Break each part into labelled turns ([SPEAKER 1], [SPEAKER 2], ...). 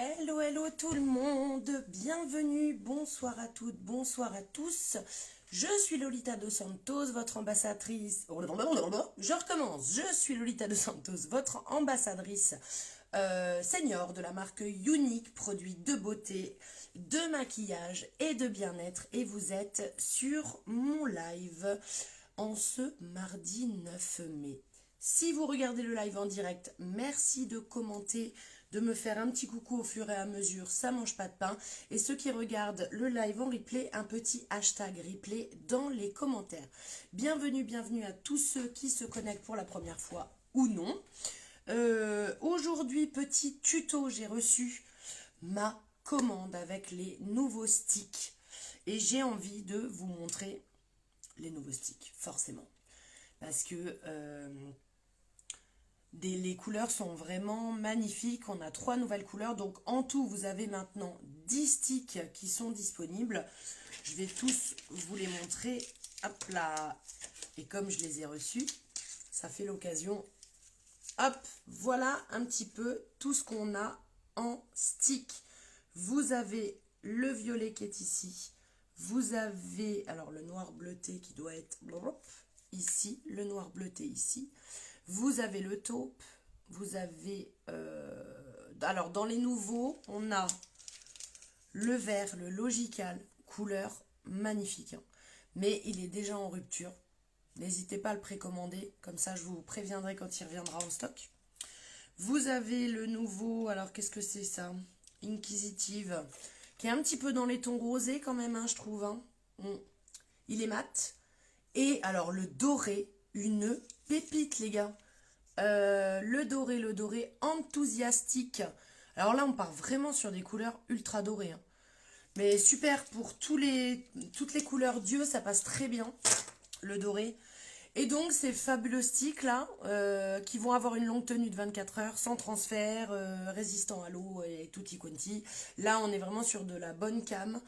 [SPEAKER 1] Hello, hello tout le monde, bienvenue, bonsoir à toutes, bonsoir à tous. Je suis Lolita Dos Santos, votre ambassadrice. Je recommence, je suis Lolita Dos Santos, votre ambassadrice senior de la marque Unique, produit de beauté, de maquillage et de bien-être. Et vous êtes sur mon live en ce mardi 9 mai. Si vous regardez le live en direct, merci de commenter, de me faire un petit coucou au fur et à mesure, ça mange pas de pain. Et ceux qui regardent le live en replay, un petit hashtag replay dans les commentaires. Bienvenue, bienvenue à tous ceux qui se connectent pour la première fois ou non. Aujourd'hui, petit tuto, j'ai reçu ma commande avec les nouveaux sticks. Et j'ai envie de vous montrer les nouveaux sticks, forcément. Parce que les couleurs sont vraiment magnifiques. On a 3 nouvelles couleurs. Donc en tout, vous avez maintenant 10 sticks qui sont disponibles. Je vais tous vous les montrer. Hop là. Et comme je les ai reçus, ça fait l'occasion. Hop, voilà un petit peu tout ce qu'on a en stick. Vous avez le violet qui est ici. Vous avez, alors le noir bleuté qui doit être ici. Le noir bleuté ici. Vous avez le taupe, vous avez... alors, dans les nouveaux, on a le vert, le logical, couleur magnifique. Hein. Mais il est déjà en rupture. N'hésitez pas à le précommander, comme ça je vous préviendrai quand il reviendra en stock. Vous avez le nouveau, alors qu'est-ce que c'est ça? Inquisitive, qui est un petit peu dans les tons rosés quand même, hein, je trouve. Hein. Il est mat. Et alors le doré, une pépite les gars. Le doré enthousiastique. Alors là on part vraiment sur des couleurs ultra dorées. Hein. Mais super pour toutes les couleurs Dieu, ça passe très bien. Le doré. Et donc ces fabuleux sticks là, qui vont avoir une longue tenue de 24 heures, sans transfert, résistant à l'eau et tutti quanti. Là on est vraiment sur de la bonne cam.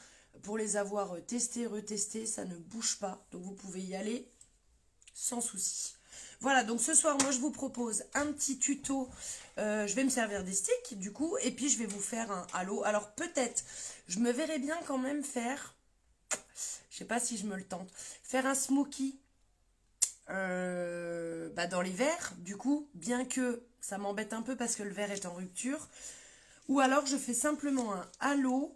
[SPEAKER 1] Pour les avoir testés, retestés, ça ne bouge pas. Donc vous pouvez y aller sans souci. Voilà, donc ce soir, moi, je vous propose un petit tuto. Je vais me servir des sticks, du coup, et puis je vais vous faire un halo. Alors, peut-être, je me verrais bien quand même faire, je sais pas si je me le tente, faire un smoky dans les verts, du coup, bien que ça m'embête un peu parce que le vert est en rupture. Ou alors, je fais simplement un halo.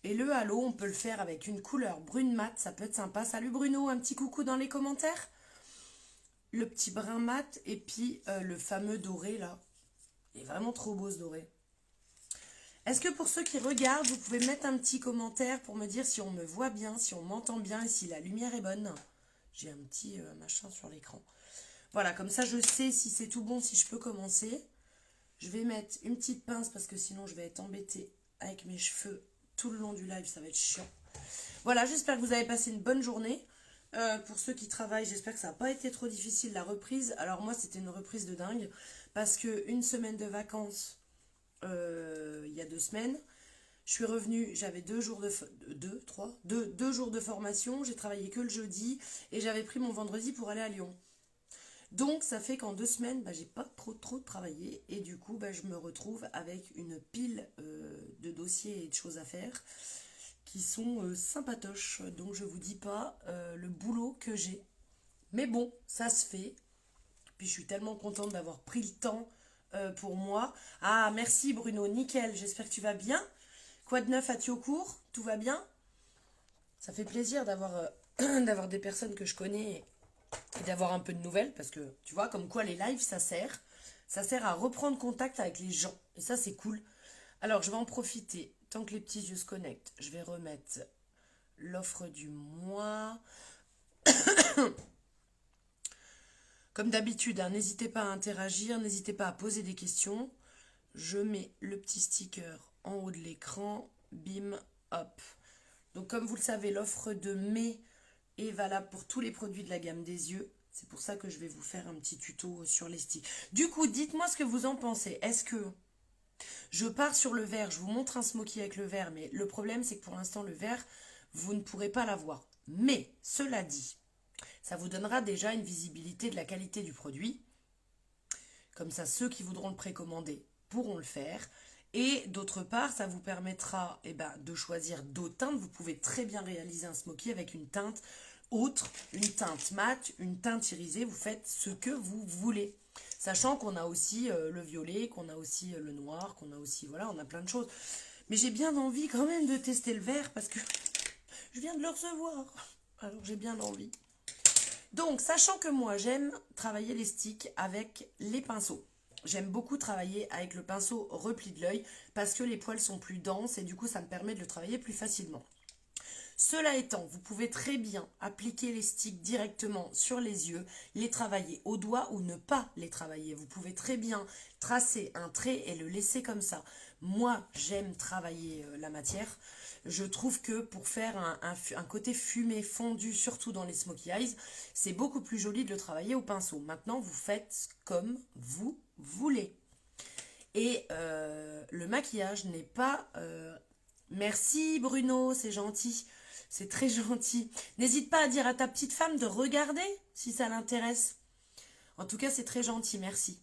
[SPEAKER 1] Et le halo, on peut le faire avec une couleur brune mat, ça peut être sympa. Salut Bruno, un petit coucou dans les commentaires. Le petit brun mat et puis le fameux doré là. Il est vraiment trop beau ce doré. Est-ce que pour ceux qui regardent, vous pouvez mettre un petit commentaire pour me dire si on me voit bien, si on m'entend bien et si la lumière est bonne? J'ai un petit machin sur l'écran. Voilà, comme ça je sais si c'est tout bon, si je peux commencer. Je vais mettre une petite pince parce que sinon je vais être embêtée avec mes cheveux tout le long du live, ça va être chiant. Voilà, j'espère que vous avez passé une bonne journée. Pour ceux qui travaillent, j'espère que ça n'a pas été trop difficile la reprise. Alors moi, c'était une reprise de dingue parce que une semaine de vacances, il y a 2 semaines, je suis revenue, j'avais 2 jours deux jours de formation, j'ai travaillé que le jeudi et j'avais pris mon vendredi pour aller à Lyon. Donc ça fait qu'en 2 semaines, j'ai pas trop travaillé et du coup, je me retrouve avec une pile de dossiers et de choses à faire qui sont sympatoches. Donc je vous dis pas le boulot que j'ai. Mais bon, ça se fait. Puis je suis tellement contente d'avoir pris le temps pour moi. Ah, merci Bruno, nickel, j'espère que tu vas bien. Quoi de neuf à Thiocourt? Tout va bien? Ça fait plaisir d'avoir d'avoir des personnes que je connais et d'avoir un peu de nouvelles parce que tu vois, comme quoi les lives ça sert. Ça sert à reprendre contact avec les gens. Et ça, c'est cool. Alors, je vais en profiter. Tant que les petits yeux se connectent, je vais remettre l'offre du mois. Comme d'habitude, hein, n'hésitez pas à interagir, n'hésitez pas à poser des questions. Je mets le petit sticker en haut de l'écran. Bim, hop. Donc comme vous le savez, l'offre de mai est valable pour tous les produits de la gamme des yeux. C'est pour ça que je vais vous faire un petit tuto sur les sticks. Du coup, dites-moi ce que vous en pensez. Est-ce que je pars sur le vert, je vous montre un smoky avec le vert, mais le problème c'est que pour l'instant le vert, vous ne pourrez pas l'avoir. Mais, cela dit, ça vous donnera déjà une visibilité de la qualité du produit. Comme ça, ceux qui voudront le précommander pourront le faire. Et d'autre part, ça vous permettra de choisir d'autres teintes. Vous pouvez très bien réaliser un smoky avec une teinte autre, une teinte mate, une teinte irisée. Vous faites ce que vous voulez. Sachant qu'on a aussi le violet, qu'on a aussi le noir, qu'on a aussi, voilà, on a plein de choses. Mais j'ai bien envie quand même de tester le vert parce que je viens de le recevoir. Alors j'ai bien envie. Donc, sachant que moi, j'aime travailler les sticks avec les pinceaux. J'aime beaucoup travailler avec le pinceau repli de l'œil parce que les poils sont plus denses et du coup, ça me permet de le travailler plus facilement. Cela étant, vous pouvez très bien appliquer les sticks directement sur les yeux, les travailler au doigt ou ne pas les travailler. Vous pouvez très bien tracer un trait et le laisser comme ça. Moi, j'aime travailler la matière. Je trouve que pour faire un côté fumé fondu, surtout dans les smokey eyes, c'est beaucoup plus joli de le travailler au pinceau. Maintenant, vous faites comme vous voulez. Et le maquillage n'est pas... Merci Bruno, c'est gentil. C'est très gentil. N'hésite pas à dire à ta petite femme de regarder si ça l'intéresse. En tout cas, c'est très gentil, merci.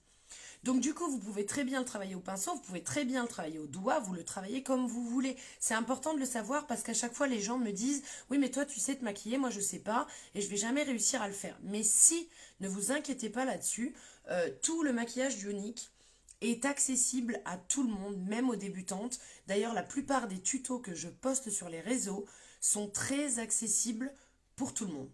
[SPEAKER 1] Donc du coup, vous pouvez très bien le travailler au pinceau, vous pouvez très bien le travailler au doigt, vous le travaillez comme vous voulez. C'est important de le savoir parce qu'à chaque fois, les gens me disent « Oui, mais toi, tu sais te maquiller, moi, je sais pas et je vais jamais réussir à le faire. » Mais si, ne vous inquiétez pas là-dessus, tout le maquillage ionique est accessible à tout le monde, même aux débutantes. D'ailleurs, la plupart des tutos que je poste sur les réseaux sont très accessibles pour tout le monde.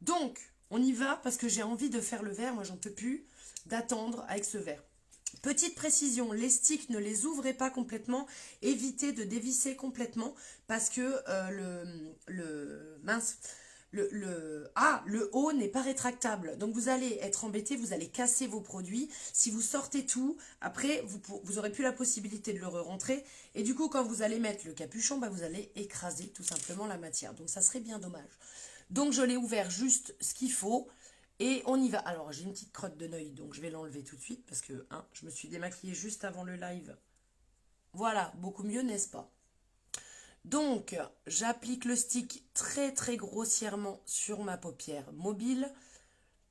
[SPEAKER 1] Donc, on y va parce que j'ai envie de faire le vert. Moi, j'en peux plus d'attendre avec ce vert. Petite précision, les sticks, ne les ouvrez pas complètement. Évitez de dévisser complètement parce que le haut n'est pas rétractable. Donc vous allez être embêté, vous allez casser vos produits. Si vous sortez tout, après vous aurez plus la possibilité de le re-rentrer. Et du coup, quand vous allez mettre le capuchon, vous allez écraser tout simplement la matière. Donc ça serait bien dommage. Donc je l'ai ouvert juste ce qu'il faut. Et on y va. Alors j'ai une petite crotte de l'œil, donc je vais l'enlever tout de suite parce que je me suis démaquillée juste avant le live. Voilà, beaucoup mieux, n'est-ce pas? Donc, j'applique le stick très très grossièrement sur ma paupière mobile.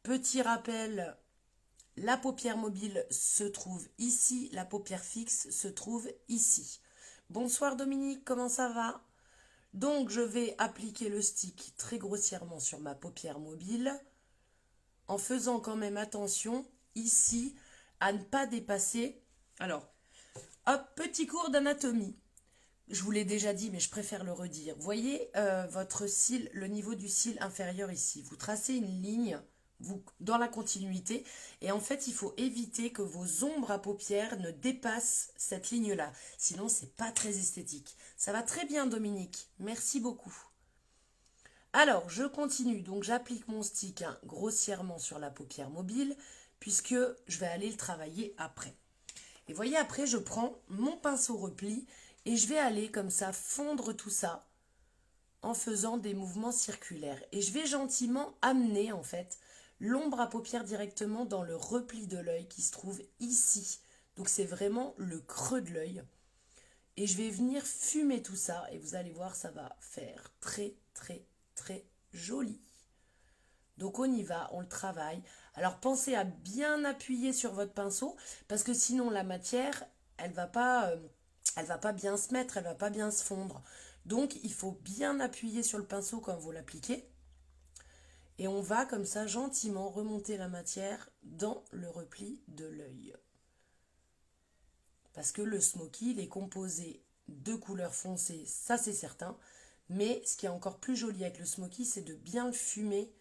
[SPEAKER 1] Petit rappel, la paupière mobile se trouve ici, la paupière fixe se trouve ici. Bonsoir Dominique, comment ça va? Donc, je vais appliquer le stick très grossièrement sur ma paupière mobile en faisant quand même attention ici à ne pas dépasser. Alors, hop, petit cours d'anatomie. Je vous l'ai déjà dit, mais je préfère le redire. Vous voyez votre cil, le niveau du cil inférieur ici. Vous tracez une ligne dans la continuité. Et en fait, il faut éviter que vos ombres à paupières ne dépassent cette ligne-là. Sinon, c'est pas très esthétique. Ça va très bien, Dominique. Merci beaucoup. Alors, je continue. Donc, j'applique mon stick grossièrement sur la paupière mobile, puisque je vais aller le travailler après. Et voyez, après, je prends mon pinceau repli et je vais aller comme ça fondre tout ça en faisant des mouvements circulaires. Et je vais gentiment amener en fait l'ombre à paupières directement dans le repli de l'œil qui se trouve ici. Donc c'est vraiment le creux de l'œil. Et je vais venir fumer tout ça et vous allez voir, ça va faire très très très joli. Donc on y va, on le travaille. Alors pensez à bien appuyer sur votre pinceau parce que sinon la matière, elle va pas bien se mettre, elle va pas bien se fondre. Donc il faut bien appuyer sur le pinceau quand vous l'appliquez. Et on va comme ça gentiment remonter la matière dans le repli de l'œil. Parce que le smoky, il est composé de couleurs foncées, ça c'est certain. Mais ce qui est encore plus joli avec le smoky, c'est de bien le fumer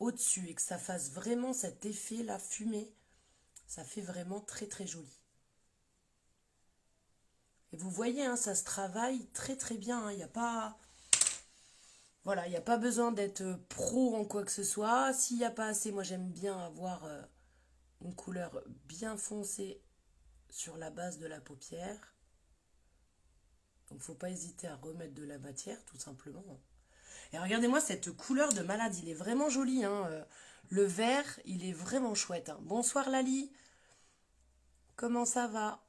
[SPEAKER 1] au-dessus et que ça fasse vraiment cet effet, la fumée. Ça fait vraiment très très joli. Et vous voyez, ça se travaille très très bien. Il n'y a pas... Voilà, il n'y a pas besoin d'être pro en quoi que ce soit. S'il n'y a pas assez, moi j'aime bien avoir une couleur bien foncée sur la base de la paupière. Donc il ne faut pas hésiter à remettre de la matière, tout simplement. Et regardez-moi cette couleur de malade, il est vraiment joli. Le vert, il est vraiment chouette. Bonsoir Lali, comment ça va?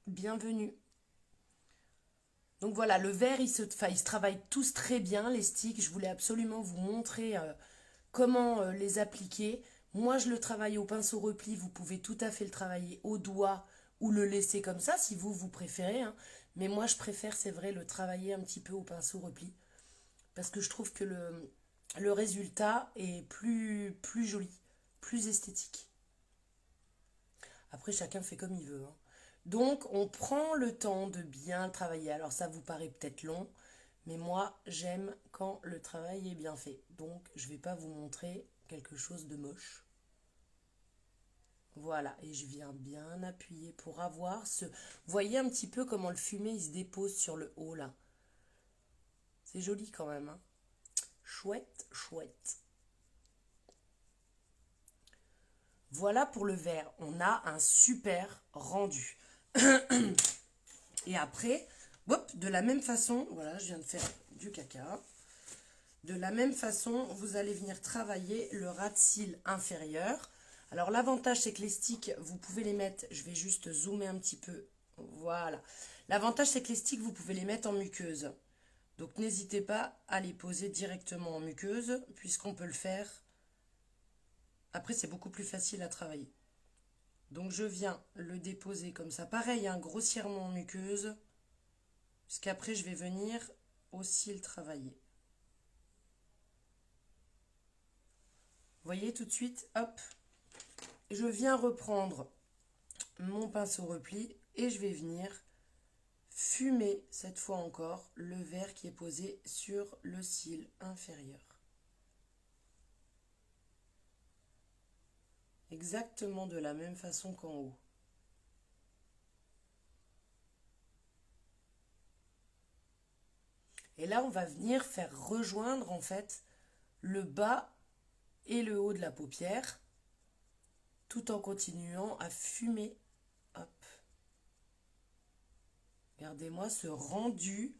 [SPEAKER 1] Bienvenue. Donc voilà, le vert, ils se travaillent tous très bien, les sticks. Je voulais absolument vous montrer comment les appliquer. Moi, je le travaille au pinceau repli. Vous pouvez tout à fait le travailler au doigt ou le laisser comme ça si vous préférez, hein. Mais moi je préfère, c'est vrai, le travailler un petit peu au pinceau repli parce que je trouve que le résultat est plus joli, plus esthétique. Après chacun fait comme il veut, hein. Donc on prend le temps de bien travailler. Alors ça vous paraît peut-être long, mais moi j'aime quand le travail est bien fait. Donc je ne vais pas vous montrer quelque chose de moche. Voilà, et je viens bien appuyer pour avoir ce... Vous voyez un petit peu comment le fumet il se dépose sur le haut là. C'est joli quand même, hein. Chouette, chouette. Voilà pour le vert. On a un super rendu. Et après, hop, de la même façon, voilà, je viens de faire du caca. De la même façon, vous allez venir travailler le ras de cils inférieur. Alors l'avantage, c'est que les sticks, vous pouvez les mettre, je vais juste zoomer un petit peu, voilà. L'avantage, c'est que les sticks, vous pouvez les mettre en muqueuse. Donc n'hésitez pas à les poser directement en muqueuse, puisqu'on peut le faire. Après, c'est beaucoup plus facile à travailler. Donc je viens le déposer comme ça. Pareil, hein, grossièrement en muqueuse, puisqu'après, je vais venir aussi le travailler. Vous voyez tout de suite, hop, je viens reprendre mon pinceau repli et je vais venir fumer cette fois encore le vert qui est posé sur le cil inférieur. Exactement de la même façon qu'en haut. Et là, on va venir faire rejoindre en fait le bas et le haut de la paupière tout en continuant à fumer. Hop. Regardez-moi ce rendu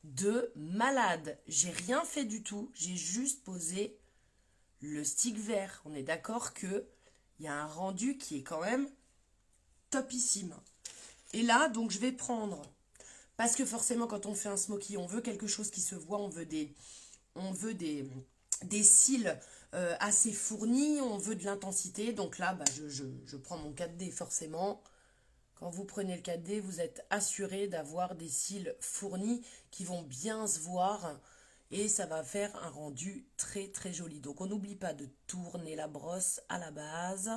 [SPEAKER 1] de malade. J'ai rien fait du tout, j'ai juste posé le stick vert. On est d'accord que il y a un rendu qui est quand même topissime. Et là, donc je vais prendre, parce que forcément quand on fait un smoky, on veut quelque chose qui se voit, on veut des cils assez fournis, on veut de l'intensité. Donc là, bah, je prends mon 4D forcément. Quand vous prenez le 4D, vous êtes assuré d'avoir des cils fournis qui vont bien se voir et ça va faire un rendu très très joli. Donc on n'oublie pas de tourner la brosse à la base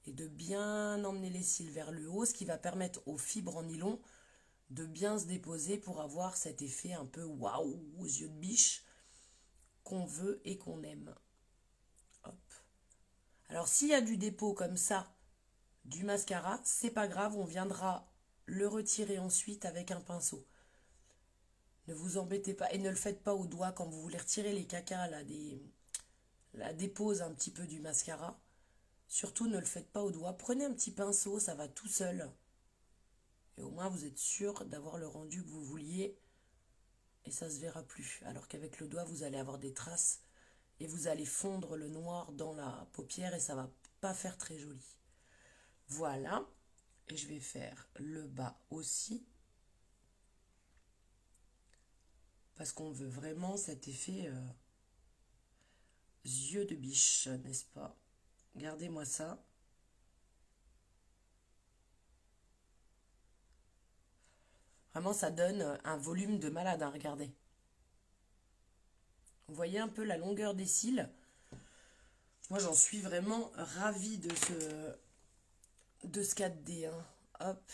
[SPEAKER 1] et de bien emmener les cils vers le haut, ce qui va permettre aux fibres en nylon de bien se déposer pour avoir cet effet un peu waouh aux yeux de biche qu'on veut et qu'on aime. Hop. Alors s'il y a du dépôt comme ça, du mascara, c'est pas grave, on viendra le retirer ensuite avec un pinceau. Ne vous embêtez pas et ne le faites pas au doigt quand vous voulez retirer les cacas là, la dépose un petit peu du mascara. Surtout ne le faites pas au doigt, prenez un petit pinceau, ça va tout seul. Et au moins vous êtes sûr d'avoir le rendu que vous vouliez et ça se verra plus. Alors qu'avec le doigt vous allez avoir des traces et vous allez fondre le noir dans la paupière et ça va pas faire très joli. Voilà, et je vais faire le bas aussi, parce qu'on veut vraiment cet effet yeux de biche, n'est-ce pas? Regardez-moi ça. Vraiment, ça donne un volume de malade, hein, regardez. Vous voyez un peu la longueur des cils? Moi, j'en suis vraiment ravie de ce 4D, hein. Hop.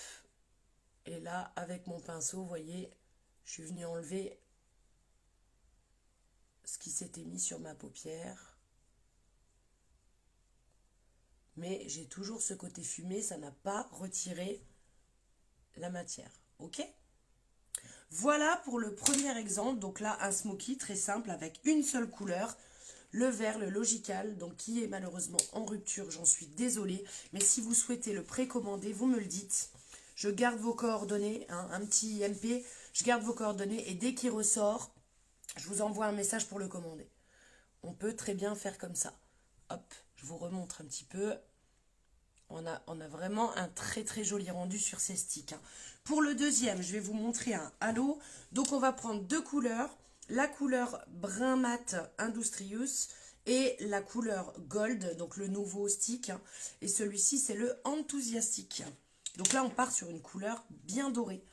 [SPEAKER 1] Et là, avec mon pinceau, vous voyez, je suis venue enlever ce qui s'était mis sur ma paupière. Mais j'ai toujours ce côté fumé, ça n'a pas retiré la matière. Ok? Voilà pour le premier exemple. Donc là, un smoky très simple avec une seule couleur. Le vert, le Logical, donc qui est malheureusement en rupture, j'en suis désolée. Mais si vous souhaitez le précommander, vous me le dites. Je garde vos coordonnées, hein, un petit MP. Je garde vos coordonnées et dès qu'il ressort, je vous envoie un message pour le commander. On peut très bien faire comme ça. Hop, je vous remontre un petit peu. On a vraiment un très très joli rendu sur ces sticks, hein. Pour le deuxième, je vais vous montrer un halo. Donc on va prendre deux couleurs. La couleur brun mat Industrious et la couleur gold, donc le nouveau stick. Et celui-ci, c'est le Enthusiastic. Donc là, on part sur une couleur bien dorée.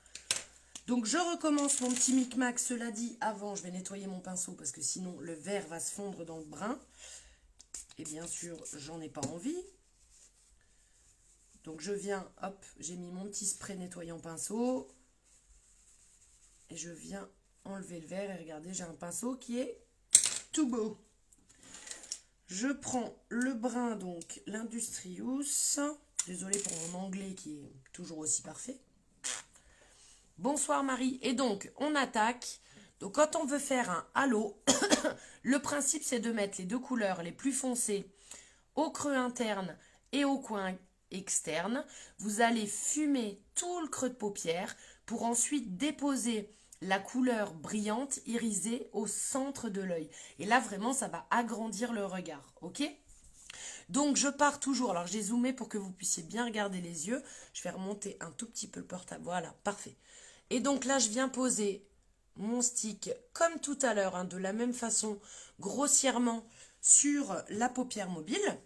[SPEAKER 1] Donc je recommence mon petit micmac. Cela dit, avant, je vais nettoyer mon pinceau parce que sinon le vert va se fondre dans le brun. Et bien sûr, j'en ai pas envie. Donc je viens, hop, j'ai mis mon petit spray nettoyant pinceau. Et je viens enlever le vert. Et regardez, j'ai un pinceau qui est tout beau. Je prends le brun, donc l'Industrious. Désolée pour mon anglais qui est toujours aussi parfait. Bonsoir Marie. Et donc, on attaque. Donc, quand on veut faire un halo, le principe, c'est de mettre les deux couleurs les plus foncées au creux interne et au coin externe. Vous allez fumer tout le creux de paupière pour ensuite déposer la couleur brillante, irisée au centre de l'œil. Et là, vraiment, ça va agrandir le regard. Ok ? Donc, je pars toujours. Alors, j'ai zoomé pour que vous puissiez bien regarder les yeux. Je vais remonter un tout petit peu le portable. Voilà, parfait. Et donc là, je viens poser mon stick comme tout à l'heure, hein, de la même façon, grossièrement, sur la paupière mobile.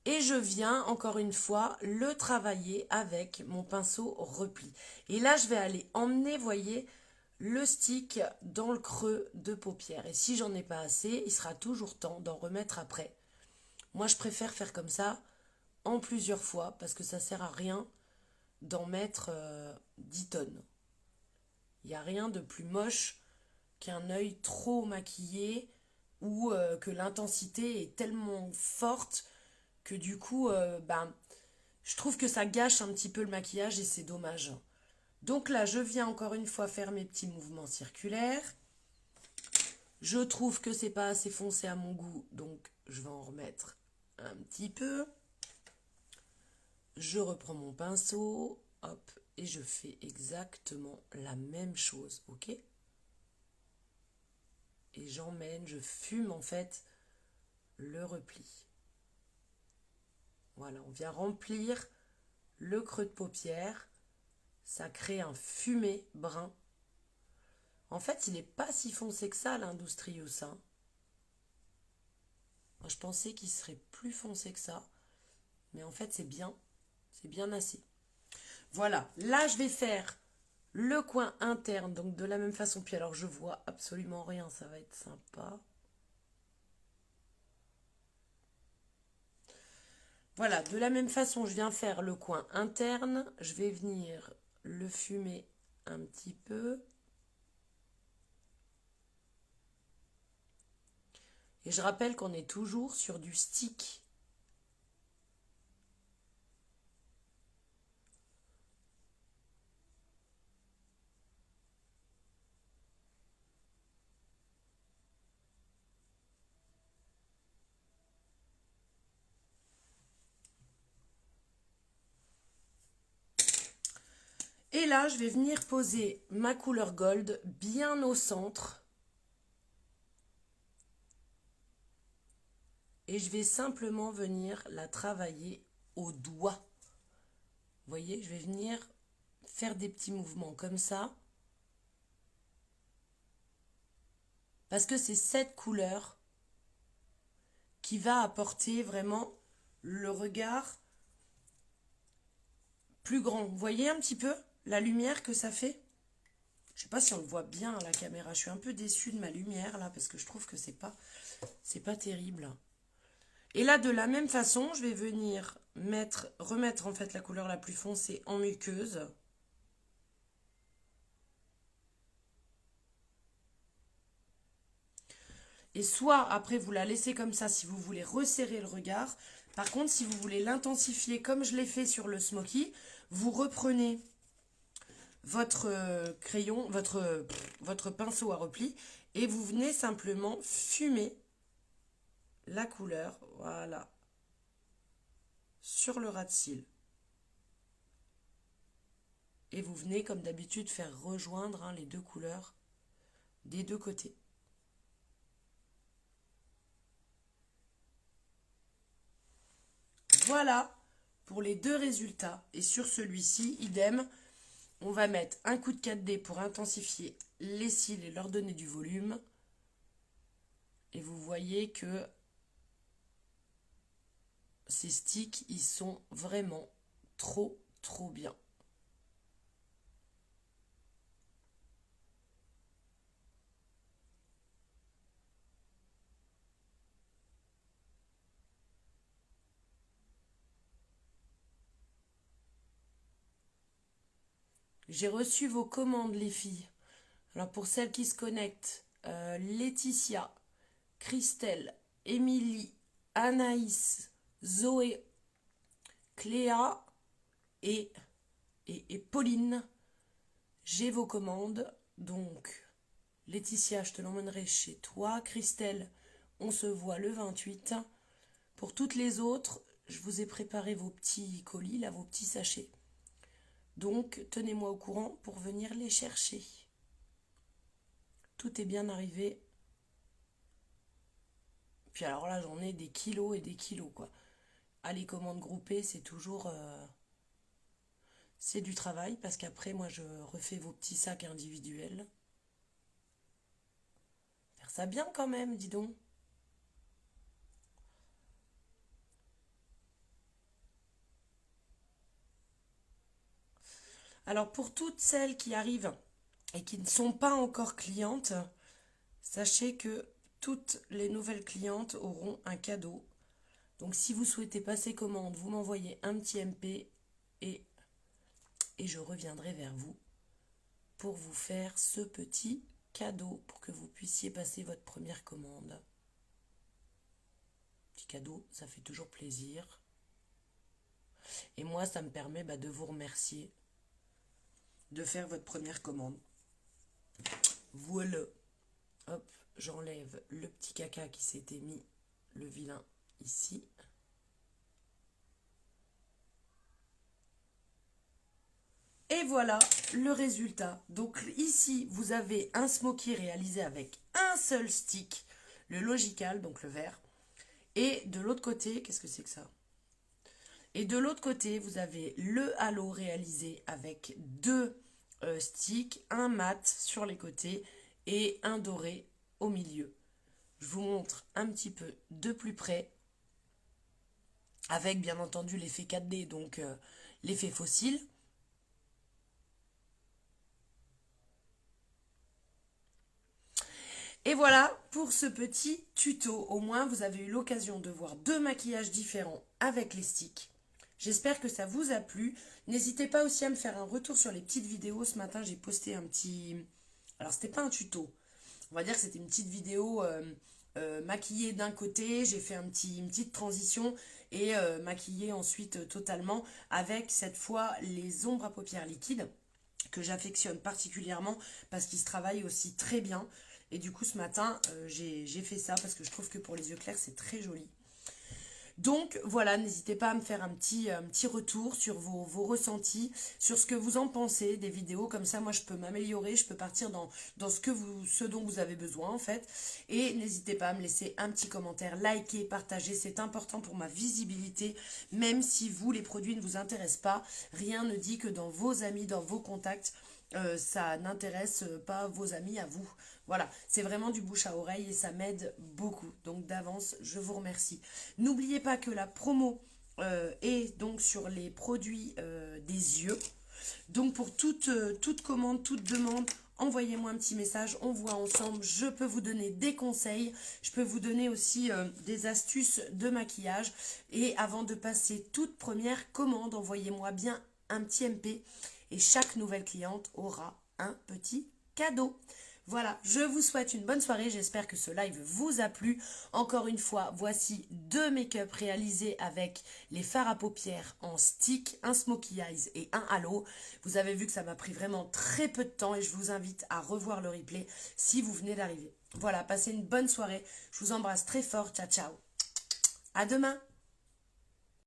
[SPEAKER 1] Et je viens, encore une fois, le travailler avec mon pinceau repli. Et là, je vais aller emmener, voyez, le stick dans le creux de paupière. Et si j'en ai pas assez, il sera toujours temps d'en remettre après. Moi, je préfère faire comme ça en plusieurs fois parce que ça sert à rien d'en mettre 10 tonnes. Il n'y a rien de plus moche qu'un œil trop maquillé ou que l'intensité est tellement forte que du coup, je trouve que ça gâche un petit peu le maquillage et c'est dommage. Donc là, je viens encore une fois faire mes petits mouvements circulaires. Je trouve que c'est pas assez foncé à mon goût, donc je vais en remettre un petit peu. Je reprends mon pinceau, hop, et je fais exactement la même chose, ok ? Et j'emmène, je fume en fait le repli. Voilà, on vient remplir le creux de paupière. Ça crée un fumé brun. En fait, il n'est pas si foncé que ça, l'Industrious. Hein. Moi, je pensais qu'il serait plus foncé que ça. Mais en fait, c'est bien assez. Voilà, là, je vais faire le coin interne, donc de la même façon. Puis alors, je vois absolument rien, ça va être sympa. Voilà, de la même façon, je viens faire le coin interne. Je vais venir le fumer un petit peu. Et je rappelle qu'on est toujours sur du stick. Et là, je vais venir poser ma couleur gold bien au centre. Et je vais simplement venir la travailler au doigt. Vous voyez, je vais venir faire des petits mouvements comme ça. Parce que c'est cette couleur qui va apporter vraiment le regard plus grand. Vous voyez un petit peu la lumière que ça fait? Je ne sais pas si on le voit bien à la caméra. Je suis un peu déçue de ma lumière là parce que je trouve que c'est pas terrible. Et là, de la même façon, je vais venir remettre en fait la couleur la plus foncée en muqueuse. Et soit après vous la laissez comme ça si vous voulez resserrer le regard. Par contre, si vous voulez l'intensifier comme je l'ai fait sur le smoky, vous reprenez votre crayon, votre pinceau à repli et vous venez simplement fumer la couleur, voilà, sur le ras de cils. Et vous venez comme d'habitude faire rejoindre les deux couleurs des deux côtés. Voilà pour les deux résultats. Et sur celui-ci, idem, on va mettre un coup de 4D pour intensifier les cils et leur donner du volume. Et vous voyez que ces sticks, ils sont vraiment trop trop bien. J'ai reçu vos commandes, les filles. Alors pour celles qui se connectent, Laetitia, Christelle, Émilie, Anaïs, Zoé, Cléa et Pauline, j'ai vos commandes. Donc Laetitia, je te l'emmènerai chez toi. Christelle, on se voit le 28. Pour toutes les autres, je vous ai préparé vos petits colis, là, vos petits sachets. Donc, tenez-moi au courant pour venir les chercher. Tout est bien arrivé. Puis alors là, j'en ai des kilos et des kilos, quoi. Ah, les commandes groupées, c'est toujours... c'est du travail, parce qu'après, moi, je refais vos petits sacs individuels. Faire ça bien quand même, dis donc. Alors, pour toutes celles qui arrivent et qui ne sont pas encore clientes, sachez que toutes les nouvelles clientes auront un cadeau. Donc si vous souhaitez passer commande, vous m'envoyez un petit MP et je reviendrai vers vous pour vous faire ce petit cadeau pour que vous puissiez passer votre première commande. Petit cadeau, ça fait toujours plaisir. Et moi, ça me permet de vous remercier de faire votre première commande. Voilà. Hop, j'enlève le petit caca qui s'était mis, le vilain, ici. Et voilà le résultat. Donc ici, vous avez un smoky réalisé avec un seul stick, le Logical, donc le vert. Et de l'autre côté, qu'est-ce que c'est que ça? Et de l'autre côté, vous avez le halo réalisé avec deux sticks, un mat sur les côtés et un doré au milieu. Je vous montre un petit peu de plus près, avec bien entendu l'effet 4D, donc l'effet fossile. Et voilà pour ce petit tuto. Au moins, vous avez eu l'occasion de voir deux maquillages différents avec les sticks. J'espère que ça vous a plu. N'hésitez pas aussi à me faire un retour sur les petites vidéos. Ce matin, j'ai posté un petit... Alors, c'était pas un tuto. On va dire que c'était une petite vidéo maquillée d'un côté. J'ai fait une petite transition et maquillée ensuite totalement avec cette fois les ombres à paupières liquides que j'affectionne particulièrement parce qu'ils se travaillent aussi très bien. Et du coup, ce matin, j'ai fait ça parce que je trouve que pour les yeux clairs, c'est très joli. Donc voilà, n'hésitez pas à me faire un petit retour sur vos ressentis, sur ce que vous en pensez des vidéos. Comme ça, moi, je peux m'améliorer, je peux partir dans ce dont vous avez besoin, en fait. Et n'hésitez pas à me laisser un petit commentaire, liker, partager. C'est important pour ma visibilité. Même si vous, les produits ne vous intéressent pas, rien ne dit que dans vos amis, dans vos contacts, ça n'intéresse pas vos amis à vous. Voilà, c'est vraiment du bouche à oreille et ça m'aide beaucoup. Donc d'avance, je vous remercie. N'oubliez pas que la promo est donc sur les produits des yeux. Donc pour toute commande, toute demande, envoyez-moi un petit message, on voit ensemble. Je peux vous donner des conseils, je peux vous donner aussi des astuces de maquillage. Et avant de passer toute première commande, envoyez-moi bien un petit MP. Et chaque nouvelle cliente aura un petit cadeau. Voilà, je vous souhaite une bonne soirée, j'espère que ce live vous a plu. Encore une fois, voici deux make-up réalisés avec les fards à paupières en stick, un smokey eyes et un halo. Vous avez vu que ça m'a pris vraiment très peu de temps et je vous invite à revoir le replay si vous venez d'arriver. Voilà, passez une bonne soirée, je vous embrasse très fort, ciao ciao. À demain.